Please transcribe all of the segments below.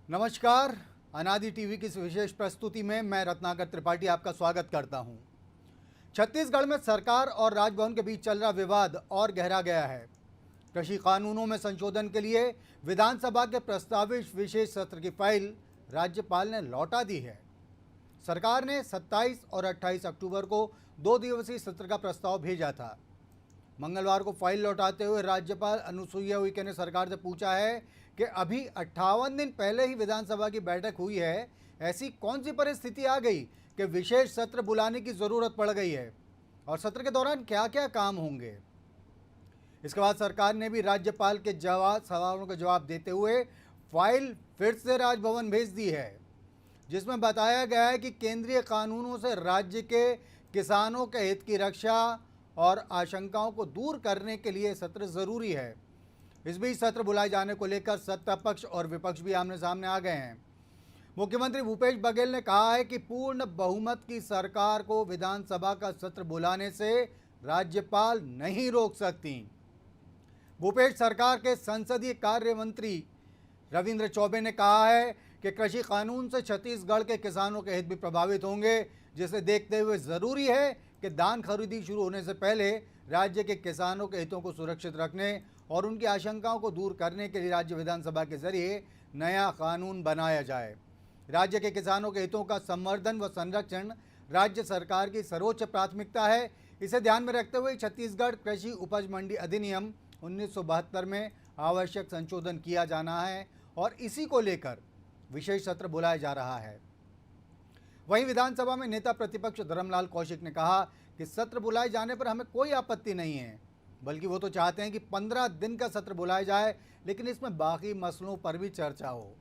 नमस्कार। अनादि टीवी की इस विशेष प्रस्तुति में मैं रत्नाकर त्रिपाठी आपका स्वागत करता हूं। छत्तीसगढ़ में सरकार और राजभवन के बीच चल रहा विवाद और गहरा गया है। कृषि कानूनों में संशोधन के लिए विधानसभा के प्रस्तावित विशेष सत्र की फाइल राज्यपाल ने लौटा दी है। सरकार ने 27 और 28 अक्टूबर को 2 दिवसीय सत्र का प्रस्ताव भेजा था। मंगलवार को फाइल लौटाते हुए राज्यपाल अनुसुईया उइके ने सरकार से पूछा है कि अभी 58 दिन पहले ही विधानसभा की बैठक हुई है, ऐसी कौन सी परिस्थिति आ गई कि विशेष सत्र बुलाने की ज़रूरत पड़ गई है और सत्र के दौरान क्या क्या काम होंगे। इसके बाद सरकार ने भी राज्यपाल के सवालों का जवाब देते हुए फाइल फिर से राजभवन भेज दी है, जिसमें बताया गया है कि केंद्रीय कानूनों से राज्य के किसानों के हित की रक्षा और आशंकाओं को दूर करने के लिए सत्र जरूरी है। इस बीच सत्र बुलाए जाने को लेकर सत्ता पक्ष और विपक्ष भी आमने सामने आ गए हैं। मुख्यमंत्री भूपेश बघेल ने कहा है कि पूर्ण बहुमत की सरकार को विधानसभा का सत्र बुलाने से राज्यपाल नहीं रोक सकती। भूपेश सरकार के संसदीय कार्य मंत्री रविंद्र चौबे ने कहा है कि कृषि कानून से छत्तीसगढ़ के किसानों के हित भी प्रभावित होंगे, जिसे देखते हुए जरूरी है कि धान खरीदी शुरू होने से पहले राज्य के किसानों के हितों को सुरक्षित रखने और उनकी आशंकाओं को दूर करने के लिए राज्य विधानसभा के जरिए नया कानून बनाया जाए। राज्य के किसानों के हितों का संवर्धन व संरक्षण राज्य सरकार की सर्वोच्च प्राथमिकता है। इसे ध्यान में रखते हुए छत्तीसगढ़ कृषि उपज मंडी अधिनियम 1972 में आवश्यक संशोधन किया जाना है और इसी को लेकर विशेष सत्र बुलाया जा रहा है। वहीं विधानसभा में नेता प्रतिपक्ष धर्मलाल कौशिक ने कहा कि सत्र बुलाए जाने पर हमें कोई आपत्ति नहीं है, बल्कि वो तो चाहते हैं कि 15 दिन का सत्र बुलाया जाए, लेकिन इसमें बाकी मसलों पर भी चर्चा हो।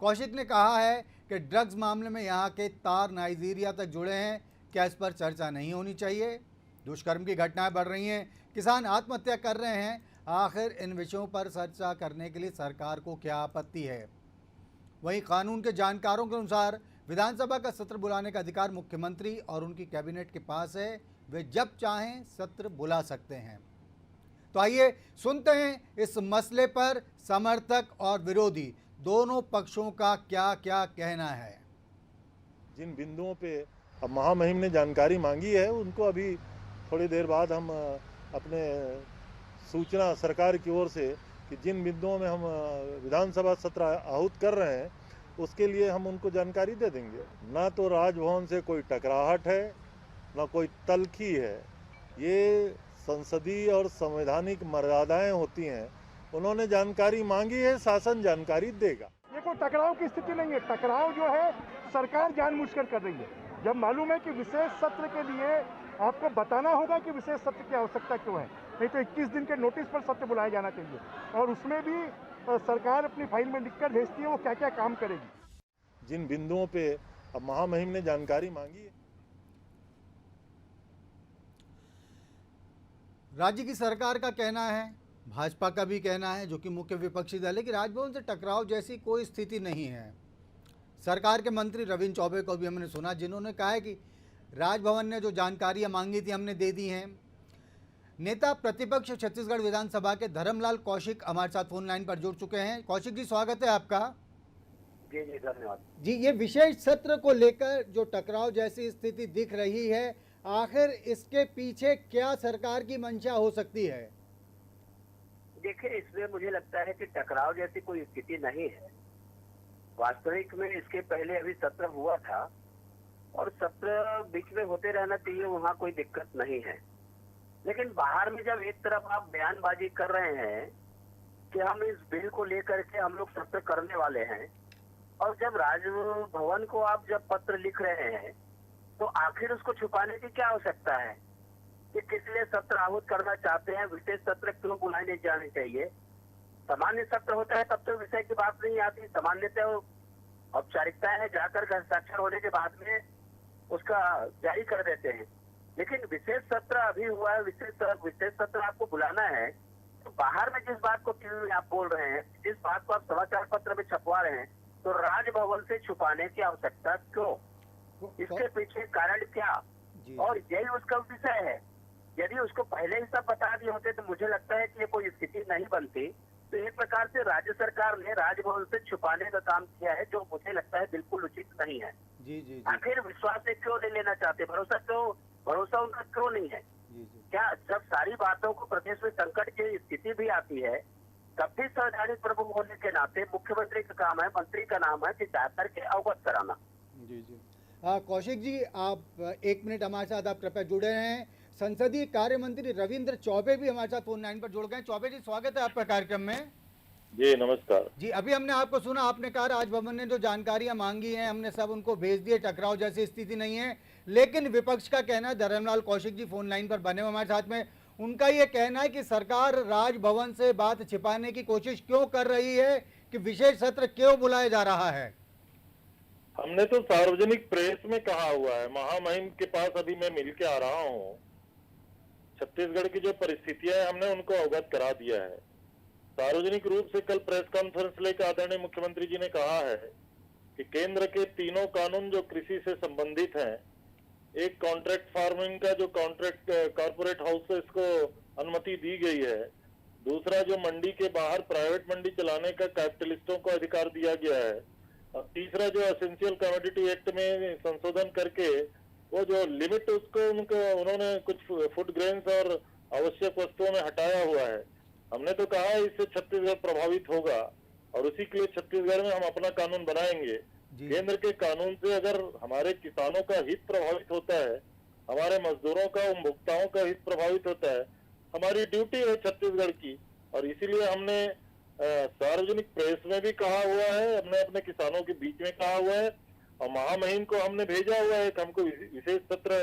कौशिक ने कहा है कि ड्रग्स मामले में यहाँ के तार नाइजीरिया तक जुड़े हैं, क्या इस पर चर्चा नहीं होनी चाहिए? दुष्कर्म की घटनाएं बढ़ रही हैं, किसान आत्महत्या कर रहे हैं, आखिर इन विषयों पर चर्चा करने के लिए सरकार को क्या आपत्ति है? वहीं कानून के जानकारों के अनुसार विधानसभा का सत्र बुलाने का अधिकार मुख्यमंत्री और उनकी कैबिनेट के पास है, वे जब चाहें सत्र बुला सकते हैं। तो आइए सुनते हैं इस मसले पर समर्थक और विरोधी दोनों पक्षों का क्या क्या कहना है। जिन बिंदुओं पे अब महामहिम ने जानकारी मांगी है, उनको अभी थोड़ी देर बाद हम अपने सूचना सरकार की ओर से कि जिन बिंदुओं में हम विधानसभा सत्र आहूत कर रहे हैं, उसके लिए हम उनको जानकारी दे देंगे। ना तो राजभवन से कोई टकराहट है, ना कोई तल्खी है। ये संसदीय और संवैधानिक मर्यादाएं होती हैं। उन्होंने जानकारी मांगी है, शासन जानकारी देगा। ये कोई टकराव की स्थिति नहीं है। टकराव जो है सरकार जानबूझकर कर रही है। जब मालूम है कि विशेष सत्र के लिए आपको बताना होगा कि विशेष सत्र की आवश्यकता क्यों है, नहीं तो 21 दिन के नोटिस पर सत्र बुलाया जाना चाहिए। और उसमें भी सरकार अपनी फाइल में लिखकर भेजती है वो क्या क्या काम करेगी। जिन बिंदुओं पे अब महामहिम ने जानकारी मांगी है। राज्य की सरकार का कहना है, भाजपा का भी कहना है, जो कि मुख्य विपक्षी दल है, कि राजभवन से टकराव जैसी कोई स्थिति नहीं है। सरकार के मंत्री रविंद्र चौबे को भी हमने सुना, जिन्होंने कहा है कि राजभवन ने जो जानकारियां मांगी थी हमने दे दी हैं। नेता प्रतिपक्ष छत्तीसगढ़ विधानसभा के धर्मलाल कौशिक हमारे साथ फोन लाइन पर जुड़ चुके हैं। कौशिक जी, स्वागत है आपका। जी जी, धन्यवाद जी, ये विशेष सत्र को लेकर जो टकराव जैसी स्थिति दिख रही है, आखिर इसके पीछे क्या सरकार की मंशा हो सकती है? देखिए, इसमें मुझे लगता है कि टकराव जैसी कोई स्थिति नहीं है। वास्तविक में इसके पहले अभी सत्र हुआ था और सत्र बीच में होते रहना चाहिए, वहाँ कोई दिक्कत नहीं है। लेकिन बाहर में जब एक तरफ आप बयानबाजी कर रहे हैं कि हम इस बिल को लेकर के हम लोग सत्र करने वाले हैं, और जब राजभवन को आप जब पत्र लिख रहे हैं, तो आखिर उसको छुपाने की क्या आवश्यकता है कि किस लिए सत्र आहूत करना चाहते हैं, विशेष सत्र क्यों बुलाए नहीं जाने चाहिए। सामान्य सत्र होता है तब तो विषय की बात नहीं आती। सामान्यतः औपचारिकता है, जाकर हस्ताक्षर होने के बाद में उसका जारी कर देते हैं। लेकिन विशेष सत्र अभी हुआ है, विशेष सत्र आपको बुलाना है, तो बाहर में जिस बात को टीवी में आप बोल रहे हैं, जिस बात को आप समाचार पत्र में छपवा रहे हैं, तो राजभवन से छुपाने की आवश्यकता क्यों? इसके पीछे कारण क्या? और यही उसका विषय है। यदि उसको पहले ही सब बता दिए होते तो मुझे लगता है कि ये कोई स्थिति नहीं बनती। तो एक प्रकार से राज्य सरकार ने राजभवन से छुपाने का काम किया है, जो मुझे लगता है बिल्कुल उचित नहीं है। जी जी जी आखिर विश्वास से क्यों नहीं लेना चाहते, भरोसा उनका क्यों नहीं है? जी जी क्या जब सारी बातों को प्रदेश में संकट की स्थिति भी आती है, तब भी संवैधानिक प्रमुख होने के नाते मुख्यमंत्री का काम है, मंत्री का नाम है कि जाकर के अवगत कराना। जी जी कौशिक जी, आप 1 मिनट हमारे साथ आप कृपया जुड़े रहें। संसदीय कार्य मंत्री रविंद्र चौबे भी हमारे साथ फोन लाइन पर जुड़ गए। चौबे जी, स्वागत है आपका कार्यक्रम में। जी नमस्कार जी, अभी हमने आपको सुना, आपने कहा राजभवन ने जो जानकारियां मांगी हैं हमने सब उनको भेज दिए, टकराव जैसी स्थिति नहीं है। लेकिन विपक्ष का कहना है, धर्मलाल कौशिक जी फोन लाइन पर बने हुए हमारे साथ में, उनका ये कहना है कि सरकार राजभवन से बात छिपाने की कोशिश क्यों कर रही है, कि विशेष सत्र क्यों बुलाया जा रहा है। हमने तो सार्वजनिक प्रेस में कहा हुआ है, महामहिम के पास अभी मैं मिल के आ रहा हूँ। छत्तीसगढ़ की जो परिस्थितियां है हमने उनको अवगत करा दिया है। सार्वजनिक रूप से कल प्रेस कॉन्फ्रेंस लेकर आदरणीय मुख्यमंत्री जी ने कहा है कि केंद्र के तीनों कानून जो कृषि से संबंधित हैं, एक कॉन्ट्रैक्ट फार्मिंग का जो कॉन्ट्रैक्ट कॉर्पोरेट हाउस से इसको अनुमति दी गई है, दूसरा जो मंडी के बाहर प्राइवेट मंडी चलाने का कैपिटलिस्टों को अधिकार दिया गया है, और तीसरा जो एसेंशियल कमोडिटी एक्ट में संशोधन करके वो जो लिमिट उसको उन्होंने कुछ फूड ग्रेन्स और आवश्यक वस्तुओं में हटाया हुआ है। हमने तो कहा है इससे छत्तीसगढ़ प्रभावित होगा और उसी के लिए छत्तीसगढ़ में हम अपना कानून बनाएंगे। केंद्र के कानून से अगर हमारे किसानों का हित प्रभावित होता है, हमारे मजदूरों का, उपभोक्ताओं का हित प्रभावित होता है, हमारी ड्यूटी है छत्तीसगढ़ की। और इसीलिए हमने सार्वजनिक प्रेस में भी कहा हुआ है, हमने अपने किसानों के बीच में कहा हुआ है, और महामहिम को हमने भेजा हुआ है कि हमको विशेष सत्र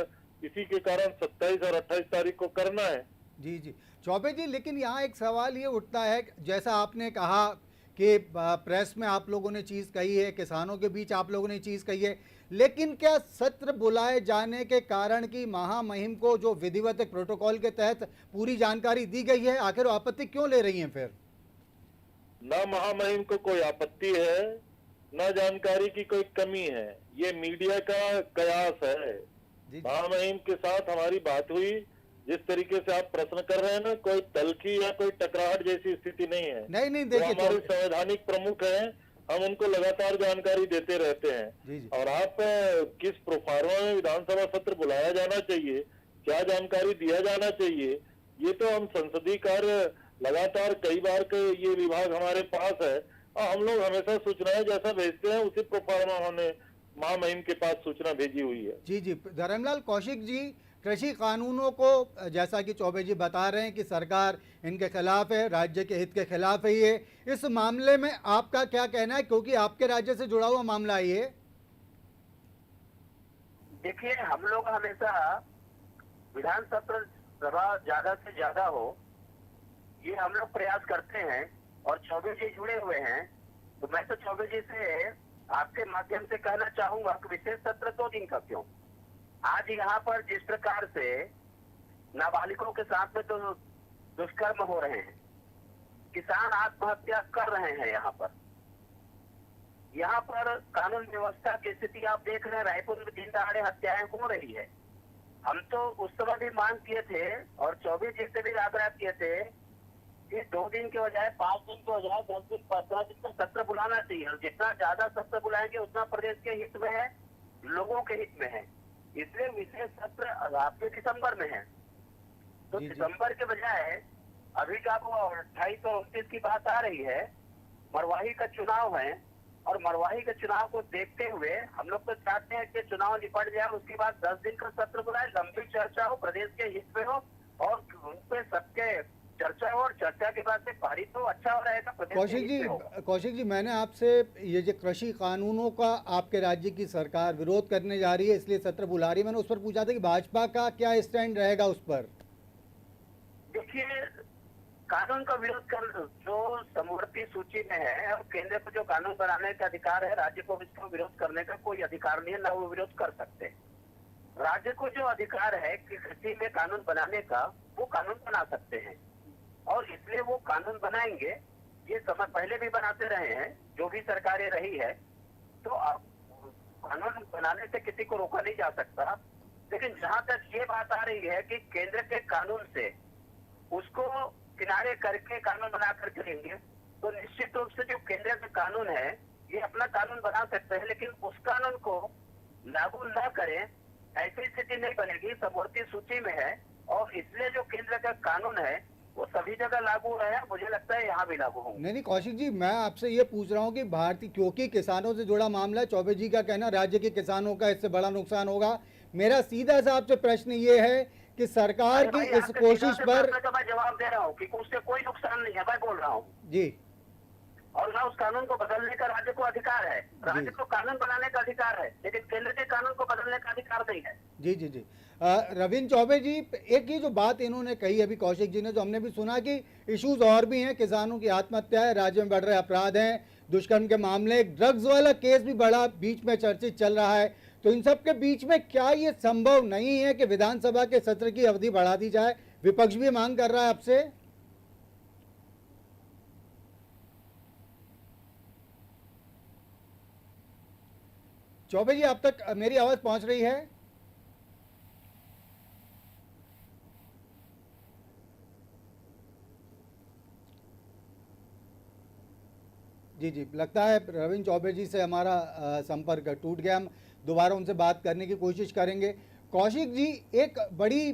इसी के कारण 27 और 28 तारीख को करना है। जी जी चौबे जी, लेकिन यहाँ एक सवाल ये उठता है, जैसा आपने कहा कि प्रेस में आप लोगों ने चीज़ कही है, किसानों के बीच आप लोगों ने चीज़ कही है, लेकिन क्या सत्र बुलाए जाने के कारण की महामहिम को जो विधिवत प्रोटोकॉल के तहत पूरी जानकारी दी गई है, आखिर वो आपत्ति क्यों ले रही हैं फिर? न महामहिम को कोई आपत्ति है, न जानकारी की कोई कमी है, ये मीडिया का कयास है। महामहिम के साथ हमारी बात हुई, जिस तरीके से आप प्रश्न कर रहे हैं ना, कोई तलखी या कोई टकराहट जैसी स्थिति नहीं है। नहीं देखिए, हमारे संवैधानिक प्रमुख हैं, हम उनको लगातार जानकारी देते रहते हैं। जी जी। और आप किस प्रोफार्मा में विधानसभा सत्र बुलाया जाना चाहिए, क्या जानकारी दिया जाना चाहिए, ये तो हम संसदीय कार्य लगातार कई बार के ये विभाग हमारे पास है, और हम लोग हमेशा सूचनाएं जैसा भेजते हैं उसी प्रोफार्मा हमने महामहिम के पास सूचना भेजी हुई है। जी जी, धर्मलाल कौशिक जी, कृषि कानूनों को जैसा कि चौबे जी बता रहे हैं कि सरकार इनके खिलाफ है, राज्य के हित के खिलाफ है ये, इस मामले में आपका क्या कहना है, क्योंकि आपके राज्य से जुड़ा हुआ मामला है ये? देखिए, हम लोग हमेशा विधान सत्र सभा ज्यादा से ज्यादा हो, ये हम लोग प्रयास करते हैं, और चौबे जी जुड़े हुए हैं, तो मैं तो चौबे जी से आपके माध्यम से कहना चाहूंगा कि विशेष सत्र 2 दिन का क्यों? आज यहाँ पर जिस प्रकार से नाबालिगों के साथ में तो दुष्कर्म हो रहे हैं, किसान आत्महत्या कर रहे हैं, यहाँ पर कानून व्यवस्था की स्थिति आप देख रहे हैं, रायपुर में दिन दहाड़े हत्याएं हो रही है। हम तो उस समय भी मांग किए थे और 24 जी से भी आग्रह किए थे कि 2 दिन के बजाय 5 दिन के बजाय 10 दिन 15 दिन का सत्र बुलाना चाहिए, और जितना ज्यादा सत्र बुलाएंगे उतना प्रदेश के हित में है, लोगों के हित में है। इसलिए विशेष सत्र आपके दिसंबर में है, तो दिसंबर के बजाय अभी जब 28 और 29 की बात आ रही है, मरवाही का चुनाव है, और मरवाही के चुनाव को देखते हुए हम लोग तो चाहते हैं कि चुनाव निपट जाए, उसके बाद 10 दिन का सत्र बुलाए, लंबी चर्चा हो, प्रदेश के हित में हो, और उन पे सबके चर्चा हो, और चर्चा के बाद से पारित हो, अच्छा हो रहेगा प्रदेश। कौशिक जी, मैंने आपसे ये जो कृषि कानूनों का आपके राज्य की सरकार विरोध करने जा रही है इसलिए सत्र बुला रही है, मैंने उस पर पूछा था कि भाजपा का क्या स्टैंड रहेगा उस पर? देखिए, कानून का विरोध कर जो समवर्ती सूची में है, और केंद्र को जो कानून बनाने का अधिकार है, राज्य को इसका विरोध करने का कोई अधिकार नहीं है, न वो विरोध कर सकते। राज्य को जो अधिकार है कि कृषि में कानून बनाने का, वो कानून बना सकते हैं, और इसलिए वो कानून बनाएंगे। ये समय पहले भी बनाते रहे हैं, जो भी सरकारें रही है, तो कानून बनाने से किसी को रोका नहीं जा सकता। लेकिन जहां तक ये बात आ रही है कि केंद्र के कानून से उसको किनारे करके कानून बना करके लेंगे, तो निश्चित रूप से जो केंद्र का कानून है ये अपना कानून बना सकते हैं, लेकिन उस कानून को लागू न करें ऐसी स्थिति नहीं बनेगी। समवर्ती सूची में है और इसलिए जो केंद्र का कानून है वो सभी जगह लागू है, मुझे लगता है यहाँ भी लागू होंगे। नहीं कौशिक जी, मैं आपसे ये पूछ रहा हूँ कि भारतीय, क्योंकि किसानों से जुड़ा मामला है, चौबे जी का कहना राज्य के किसानों का इससे बड़ा नुकसान होगा। मेरा सीधा सा आपसे प्रश्न ये है कि सरकार की इस कोशिश पर मैं जवाब दे रहा हूँ कि उससे कोई नुकसान नहीं है, मैं बोल रहा हूँ जी, और ना उस कानून को बदलने का राज्य को अधिकार है। राज्य को कानून बनाने का अधिकार है, लेकिन केंद्र के कानून को बदलने का अधिकार नहीं है। जी जी जी रविंद्र चौबे जी, एक ये जो बात इन्होंने कही अभी कौशिक जी ने, जो हमने भी सुना कि इश्यूज और भी हैं, किसानों की आत्महत्या है, राज्य में बढ़ रहे अपराध हैं, दुष्कर्म के मामले, ड्रग्स वाला केस भी बड़ा बीच में चर्चित चल रहा है। तो इन सब के बीच में क्या ये संभव नहीं है कि विधानसभा के सत्र की अवधि बढ़ा दी जाए? विपक्ष भी मांग कर रहा है आपसे। चौबे जी, आप तक मेरी आवाज पहुंच रही है? जी जी, लगता है रविंद्र चौबे जी से हमारा संपर्क टूट गया। हम दोबारा उनसे बात करने की कोशिश करेंगे। कौशिक जी, एक बड़ी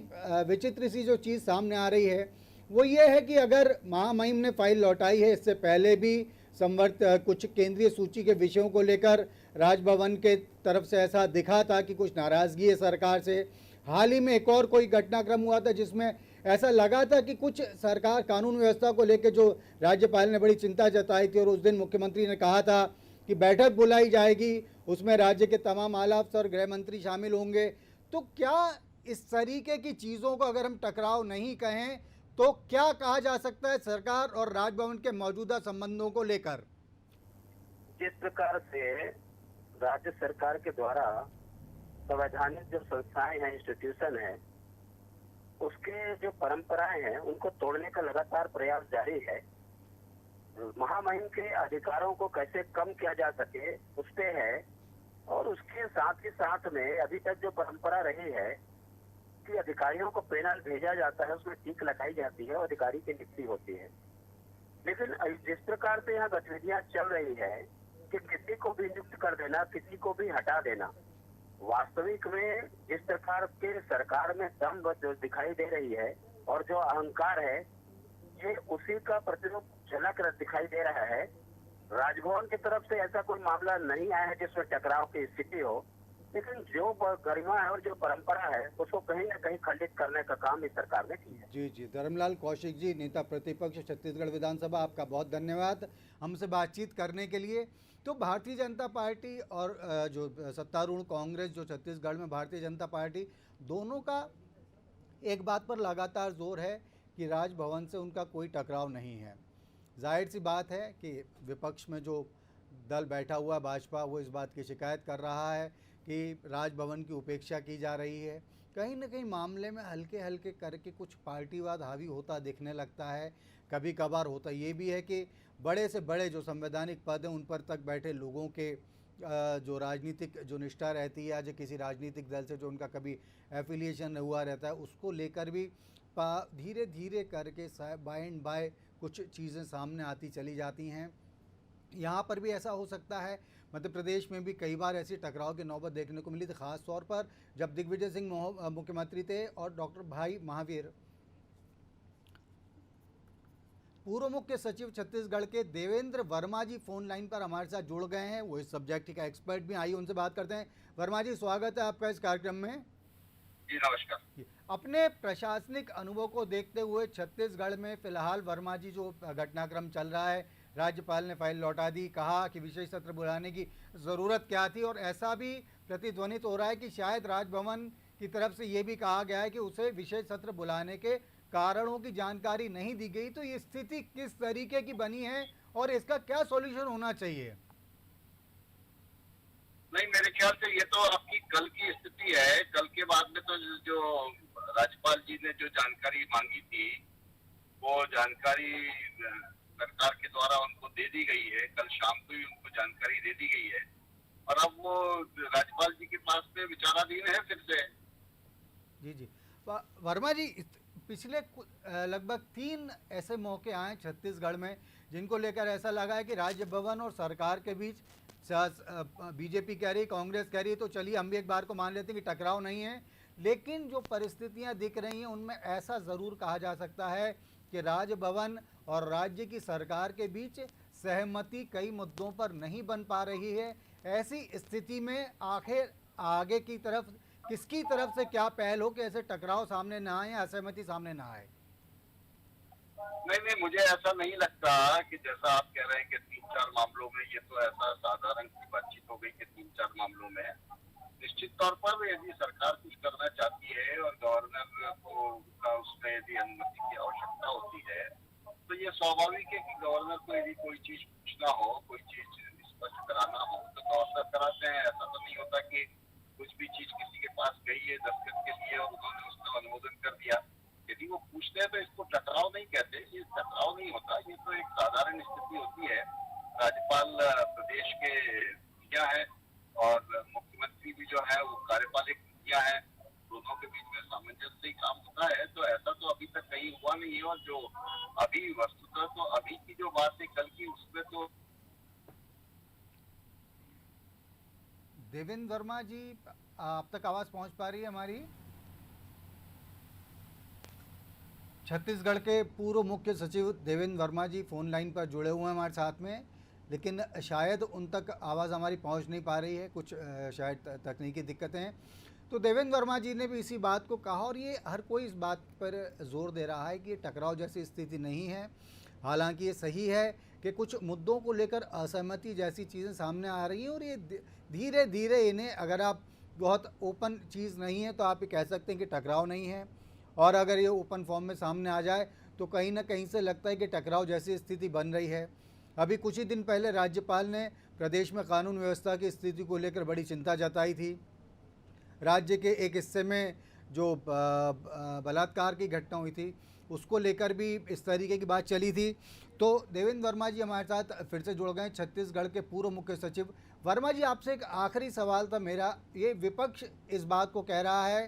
विचित्र सी जो चीज़ सामने आ रही है वो ये है कि अगर महामहिम ने फाइल लौटाई है, इससे पहले भी कुछ केंद्रीय सूची के विषयों को लेकर राजभवन के तरफ से ऐसा दिखा था कि कुछ नाराज़गी है सरकार से। हाल ही में एक और कोई घटनाक्रम हुआ था जिसमें ऐसा लगा था कि कुछ सरकार कानून व्यवस्था को लेकर जो राज्यपाल ने बड़ी चिंता जताई थी और उस दिन मुख्यमंत्री ने कहा था कि बैठक बुलाई जाएगी, उसमें राज्य के तमाम आला अफसर और गृह मंत्री शामिल होंगे। तो क्या इस तरीके की चीज़ों को अगर हम टकराव नहीं कहें तो क्या कहा जा सकता है सरकार और राजभवन के मौजूदा संबंधों को लेकर? जिस प्रकार से राज्य सरकार के द्वारा संवैधानिक जो संस्थाएं हैं, इंस्टीट्यूशन है, उसके जो परंपराएं हैं उनको तोड़ने का लगातार प्रयास जारी है। महामहिम के अधिकारों को कैसे कम किया जा सके उस पे है, और उसके साथ ही साथ में अभी तक जो परंपरा रही है कि अधिकारियों को पैनल भेजा जाता है, उसमें टीक लगाई जाती है और अधिकारी की नियुक्ति होती है। लेकिन जिस प्रकार से यहाँ गतिविधियां चल रही है कि किसी को भी नियुक्त कर देना, किसी को भी हटा देना, वास्तविक में जिस प्रकार के सरकार में दम जो दिखाई दे रही है और जो अहंकार है, ये उसी का प्रतिरूप झलक दिखाई दे रहा है। राजभवन की तरफ से ऐसा कोई मामला नहीं आया है जिसमें टकराव की स्थिति हो, लेकिन जो गरिमा है और जो परंपरा है उसको कहीं ना कहीं खंडित करने का काम इस सरकार ने किया है। जी जी, धर्मलाल कौशिक जी, नेता प्रतिपक्ष छत्तीसगढ़ विधानसभा, आपका बहुत धन्यवाद हमसे बातचीत करने के लिए। तो भारतीय जनता पार्टी और जो सत्तारूढ़ कांग्रेस, जो छत्तीसगढ़ में भारतीय जनता पार्टी, दोनों का एक बात पर लगातार जोर है कि राजभवन से उनका कोई टकराव नहीं है। जाहिर सी बात है कि विपक्ष में जो दल बैठा हुआ भाजपा, वो इस बात की शिकायत कर रहा है कि राजभवन की उपेक्षा की जा रही है। कहीं ना कहीं मामले में हल्के हल्के करके कुछ पार्टीवाद हावी होता दिखने लगता है। कभी कभार होता ये भी है कि बड़े से बड़े जो संवैधानिक पद हैं उन पर तक बैठे लोगों के जो राजनीतिक जो निष्ठा रहती है, या जो किसी राजनीतिक दल से जो उनका कभी एफिलिएशन हुआ रहता है, उसको लेकर भी धीरे धीरे करके बाय एंड बाय कुछ चीज़ें सामने आती चली जाती हैं। यहाँ पर भी ऐसा हो सकता है। मध्य प्रदेश में भी कई बार ऐसी टकराव की नौबत देखने को मिली थी, खास तौर पर जब दिग्विजय सिंह मुख्यमंत्री थे और डॉक्टर भाई महावीर, पूर्व मुख्य सचिव छत्तीसगढ़ के देवेंद्र वर्मा जी फोन लाइन पर हमारे साथ जुड़ गए हैं। वो इस सब्जेक्ट का एक्सपर्ट भी, आइए उनसे बात करते हैं। वर्मा जी, स्वागत है आपका इस कार्यक्रम में। जी नमस्कार। अपने प्रशासनिक अनुभव को देखते हुए छत्तीसगढ़ में फिलहाल वर्मा जी जो घटनाक्रम चल रहा है, राज्यपाल ने फाइल लौटा दी, कहा कि विशेष सत्र बुलाने की ज़रूरत क्या थी, और ऐसा भी प्रतिध्वनित हो रहा है कि शायद राजभवन की तरफ से ये भी कहा गया है कि उसे विशेष सत्र बुलाने के कारणों की जानकारी नहीं दी गई। तो ये स्थिति किस तरीके की बनी है और इसका क्या सॉल्यूशन होना चाहिए? नहीं, मेरे ख्याल से ये तो आपकी कल की स्थिति है। कल के बाद में तो जो राज्यपाल जी ने जो जानकारी मांगी थी वो जानकारी सरकार के द्वारा उनको दे दी गई है। कल शाम को ही उनको जानकारी दे दी गई है और अब वो राज्यपाल जी के पास में विचाराधीन है फिर से। जी जी, वर्मा जी, पिछले लगभग 3 ऐसे मौके आए छत्तीसगढ़ में जिनको लेकर ऐसा लगा है कि राज्य भवन और सरकार के बीच बीजेपी कह रही, कांग्रेस कह रही है, तो चलिए हम भी एक बार को मान लेते हैं कि टकराव नहीं है। लेकिन जो परिस्थितियां दिख रही हैं उनमें ऐसा ज़रूर कहा जा सकता है कि राजभवन और राज्य की सरकार के बीच सहमति कई मुद्दों पर नहीं बन पा रही है। ऐसी स्थिति में आखिर आगे की तरफ किसकी तरफ से क्या पहल हो कि ऐसे टकराव सामने ना आए या असहमति सामने ना आए? नहीं, मुझे ऐसा नहीं लगता कि जैसा आप कह रहे हैं कि 3-4 मामलों में, ये तो ऐसा साधारण सी बातचीत हो गई कि 3-4 मामलों में। निश्चित तौर पर यदि सरकार कुछ करना चाहती है और गवर्नर को उसमें यदि अनुमति की आवश्यकता होती है, तो ये स्वाभाविक है कि गवर्नर को यदि कोई चीज पूछना हो, कोई चीज स्पष्ट कराना हो, तो गवर्नर कराते हैं। ऐसा तो नहीं होता कि कुछ भी चीज किसी के पास गई है दस्तखत के लिए और उन्होंने उसका अनुमोदन कर दिया। यदि वो पूछते हैं तो इसको टकराव नहीं कहते, ये टकराव नहीं होता, ये तो एक साधारण स्थिति होती है। राज्यपाल प्रदेश के मुखिया है और मुख्यमंत्री भी जो है वो कार्यपालिक मुखिया है, दोनों के बीच में सामंजस्य से ही काम होता है। तो ऐसा तो अभी तक कहीं हुआ नहीं है। और जो अभी वस्तुतः तो अभी की जो बात है कल की, उसमें तो देवेंद्र वर्मा जी, आप तक आवाज़ पहुंच पा रही है हमारी? छत्तीसगढ़ के पूर्व मुख्य सचिव देवेंद्र वर्मा जी फोन लाइन पर जुड़े हुए हैं हमारे साथ में, लेकिन शायद उन तक आवाज़ हमारी पहुंच नहीं पा रही है, कुछ शायद तकनीकी दिक्कतें हैं। तो देवेंद्र वर्मा जी ने भी इसी बात को कहा और ये हर कोई इस बात पर जोर दे रहा है कि ये टकराव जैसी स्थिति नहीं है। हालांकि ये सही है कि कुछ मुद्दों को लेकर असहमति जैसी चीज़ें सामने आ रही हैं और ये धीरे धीरे इन्हें, अगर आप बहुत ओपन चीज़ नहीं है तो आप ये कह सकते हैं कि टकराव नहीं है, और अगर ये ओपन फॉर्म में सामने आ जाए तो कहीं ना कहीं से लगता है कि टकराव जैसी स्थिति बन रही है। अभी कुछ ही दिन पहले राज्यपाल ने प्रदेश में कानून व्यवस्था की स्थिति को लेकर बड़ी चिंता जताई थी। राज्य के एक हिस्से में जो बलात्कार की घटना हुई थी उसको लेकर भी इस तरीके की बात चली थी। तो देवेंद्र वर्मा जी हमारे साथ फिर से जुड़ गए, छत्तीसगढ़ के पूर्व मुख्य सचिव। वर्मा जी, आपसे एक आखिरी सवाल था मेरा। ये विपक्ष इस बात को कह रहा है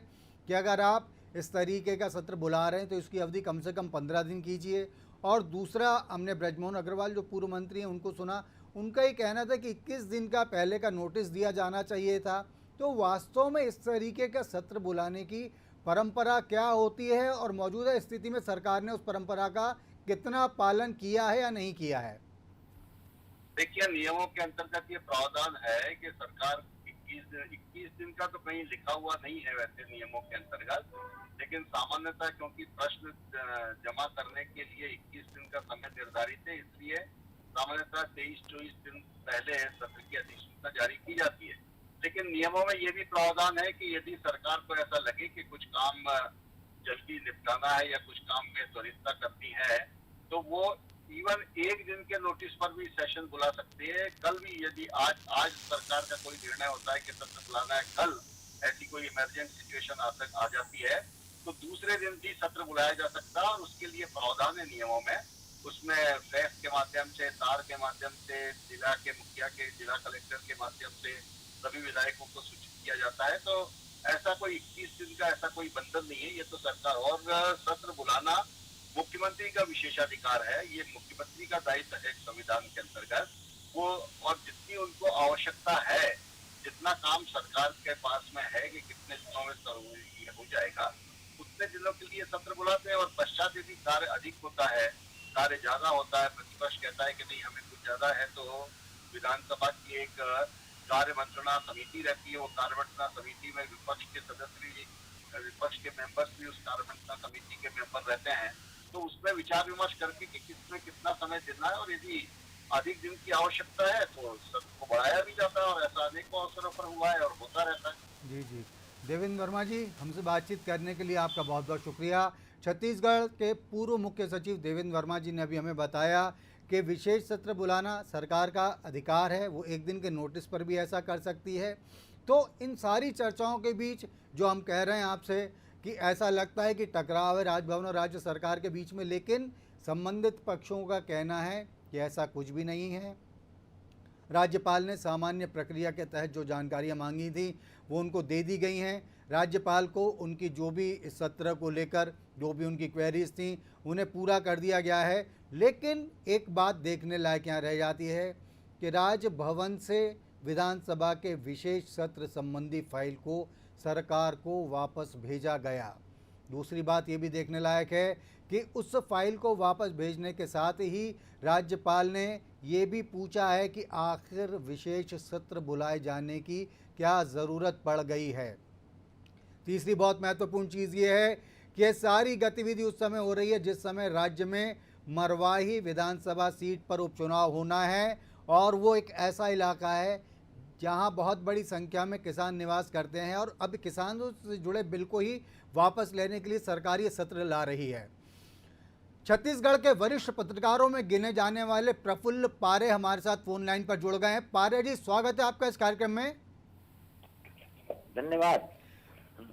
कि अगर आप इस तरीके का सत्र बुला रहे हैं तो इसकी अवधि कम से कम 15 दिन कीजिए। और दूसरा, हमने ब्रजमोहन अग्रवाल जो पूर्व मंत्री हैं उनको सुना, उनका ही कहना था कि 21 दिन का पहले का नोटिस दिया जाना चाहिए था। तो वास्तव में इस तरीके का सत्र बुलाने की परंपरा क्या होती है और मौजूदा स्थिति में सरकार ने उस परंपरा का कितना पालन किया है या नहीं किया है? देखिए, नियमों के अंतर्गत ये प्रावधान है कि सरकार 21 दिन का तो कहीं लिखा हुआ नहीं है वैसे नियमों के अंतर्गत, लेकिन सामान्यतः क्योंकि प्रश्न जमा करने के लिए 21 दिन का समय निर्धारित है, इसलिए सामान्यतः 23-24 दिन पहले सत्र की अधिसूचना जारी की जाती है। लेकिन नियमों में ये भी प्रावधान है कि यदि सरकार को ऐसा लगे कि कुछ काम जल्दी निपटाना है या कुछ काम में त्वरितता करनी है, तो वो इवन एक दिन के नोटिस पर भी सेशन बुला सकती है। कल भी यदि आज सरकार का कोई निर्णय होता है कि सत्र बुलाना है, कल ऐसी कोई इमरजेंट सिचुएशन आ जाती है, तो दूसरे दिन भी सत्र बुलाया जा सकता है। और उसके लिए प्रावधान है नियमों में, उसमें फैक्स के माध्यम से, तार के माध्यम से, जिला के मुखिया के, जिला कलेक्टर के माध्यम से सभी विधायकों को सूचित किया जाता है। तो ऐसा कोई 21 दिन का ऐसा कोई बंधन नहीं है, ये तो सरकार। और सत्र बुलाना मुख्यमंत्री का विशेषाधिकार है, ये मुख्यमंत्री का दायित्व है संविधान के अंतर्गत वो। और जितनी उनको आवश्यकता है, जितना काम सरकार के पास में है कि कितने दिनों में हो जाएगा, उतने दिनों के लिए सत्र बुलाते हैं। और पश्चात यदि कार्य अधिक होता है, कार्य ज्यादा होता है, प्रतिपक्ष कहता है कि नहीं हमें कुछ ज्यादा है, तो विधानसभा की एक कार्य मंत्रणा समिति रहती है। वो कार्य मंत्रणा समिति में विपक्ष के सदस्य भी, विपक्ष के मेंबर्स भी उस कार्य मंत्रणा समिति के मेंबर रहते हैं। तो उसमें विचार विमर्श करके कि किसमें कितना समय देना है, और यदि अधिक दिन की आवश्यकता है तो सत्र को बढ़ाया भी जाता है। और ऐसा अनेकों अवसरों पर हुआ है और होता रहता है। जी जी, देवेंद्र वर्मा जी, हमसे बातचीत करने के लिए आपका बहुत बहुत शुक्रिया। छत्तीसगढ़ के पूर्व मुख्य सचिव देवेंद्र वर्मा जी ने अभी हमें बताया कि विशेष सत्र बुलाना सरकार का अधिकार है, वो एक दिन के नोटिस पर भी ऐसा कर सकती है। तो इन सारी चर्चाओं के बीच जो हम कह रहे हैं आपसे कि ऐसा लगता है कि टकराव है राजभवन और राज्य सरकार के बीच में, लेकिन संबंधित पक्षों का कहना है कि ऐसा कुछ भी नहीं है। राज्यपाल ने सामान्य प्रक्रिया के तहत जो जानकारियां मांगी थी वो उनको दे दी गई हैं। राज्यपाल को उनकी जो भी इस सत्र को लेकर जो भी उनकी क्वेरीज थी उन्हें पूरा कर दिया गया है। लेकिन एक बात देखने लायक यहाँ रह जाती है कि राजभवन से विधानसभा के विशेष सत्र संबंधी फाइल को सरकार को वापस भेजा गया। दूसरी बात ये भी देखने लायक है कि उस फाइल को वापस भेजने के साथ ही राज्यपाल ने ये भी पूछा है कि आखिर विशेष सत्र बुलाए जाने की क्या ज़रूरत पड़ गई है। तीसरी बहुत महत्वपूर्ण चीज़ ये है कि ये सारी गतिविधि उस समय हो रही है जिस समय राज्य में मरवाही विधानसभा सीट पर उपचुनाव होना है, और वो एक ऐसा इलाका है जहां बहुत बड़ी संख्या में किसान निवास करते हैं, और अब किसानों से जुड़े बिल को ही वापस लेने के लिए सरकार ये सत्र ला रही है। छत्तीसगढ़ के वरिष्ठ पत्रकारों में गिने जाने वाले प्रफुल्ल पारे हमारे साथ फोन लाइन पर जुड़ गए हैं। पारे जी, स्वागत है आपका इस कार्यक्रम में। धन्यवाद।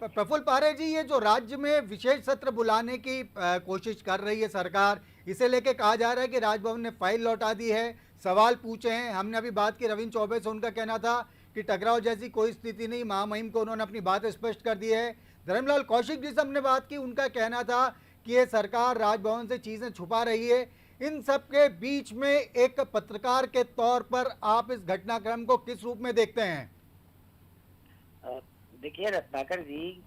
प्रफुल्ल पारे जी, ये जो राज्य में विशेष सत्र बुलाने की कोशिश कर रही है सरकार, इसे लेके कहा जा रहा है कि राजभवन ने फाइल लौटा दी है, सवाल पूछे हैं। हमने अभी बात की रविंद्र चौबे से, उनका कहना था कि टकराव जैसी कोई स्थिति नहीं, महामहिम को उन्होंने अपनी बात स्पष्ट कर दी है। धर्मलाल कौशिक जी से हमने बात की, उनका कहना था कि ये सरकार राजभवन से चीज़ें छुपा रही है। इन सब के बीच में एक पत्रकार के तौर पर आप इस घटनाक्रम को किस रूप में देखते हैं? देखिए रत्नाकर जी,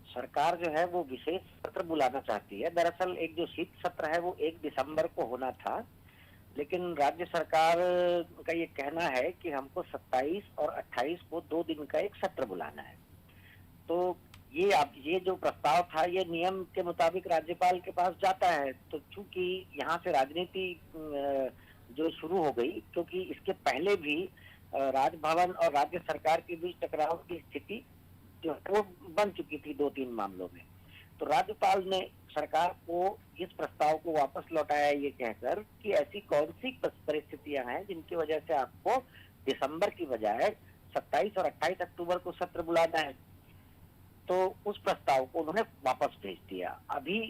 सरकार जो है वो विशेष सत्र बुलाना चाहती है। दरअसल एक जो शीत सत्र है वो 1 दिसंबर को होना था, लेकिन राज्य सरकार का ये कहना है कि हमको 27 और 28 को 2 दिन का एक सत्र बुलाना है। तो ये जो प्रस्ताव था ये नियम के मुताबिक राज्यपाल के पास जाता है। तो चूंकि यहाँ से राजनीति जो शुरू हो गई, क्योंकि इसके पहले भी राजभवन और राज्य सरकार के बीच टकराव की स्थिति जो वो बन चुकी थी 2-3 मामलों में। तो राज्यपाल ने सरकार को इस प्रस्ताव को वापस लौटाया ये कहकर कि ऐसी कौन सी परिस्थितियां हैं जिनकी वजह से आपको दिसंबर की बजाय 27 और 28 अक्टूबर को सत्र बुलाना है। तो उस प्रस्ताव को उन्होंने वापस भेज दिया। अभी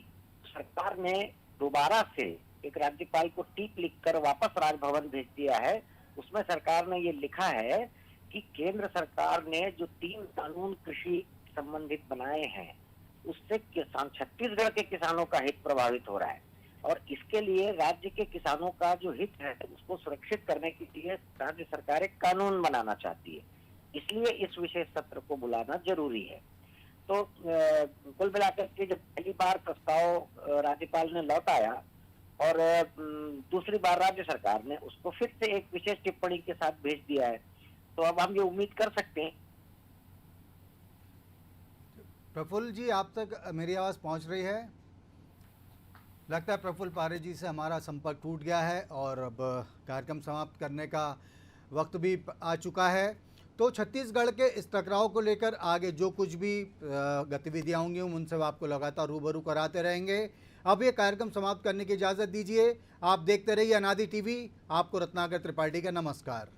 सरकार ने दोबारा से एक राज्यपाल को टीप लिखकर वापस राजभवन भेज दिया है। उसमें सरकार ने ये लिखा है कि केंद्र सरकार ने जो 3 कानून कृषि संबंधित बनाए हैं उससे किसान, छत्तीसगढ़ के किसानों का हित प्रभावित हो रहा है, और इसके लिए राज्य के किसानों का जो हित है उसको सुरक्षित करने के लिए राज्य सरकार एक कानून बनाना चाहती है। इसलिए इस विशेष सत्र को बुलाना जरूरी है। तो कुल मिलाकर के जब पहली बार प्रस्ताव राज्यपाल ने लौटाया और दूसरी बार राज्य सरकार ने उसको फिर से एक विशेष टिप्पणी के साथ भेज दिया है, तो अब हम ये उम्मीद कर सकते हैं। प्रफुल्ल जी, आप तक मेरी आवाज़ पहुंच रही है? लगता है प्रफुल्ल पारे जी से हमारा संपर्क टूट गया है और अब कार्यक्रम समाप्त करने का वक्त भी आ चुका है। तो छत्तीसगढ़ के इस टकराव को लेकर आगे जो कुछ भी गतिविधियाँ होंगी हम उनसे आपको लगातार रूबरू कराते रहेंगे। अब ये कार्यक्रम समाप्त करने की इजाज़त दीजिए। आप देखते रहिए अनादि टीवी। आपको रत्नाकर त्रिपाठी का नमस्कार।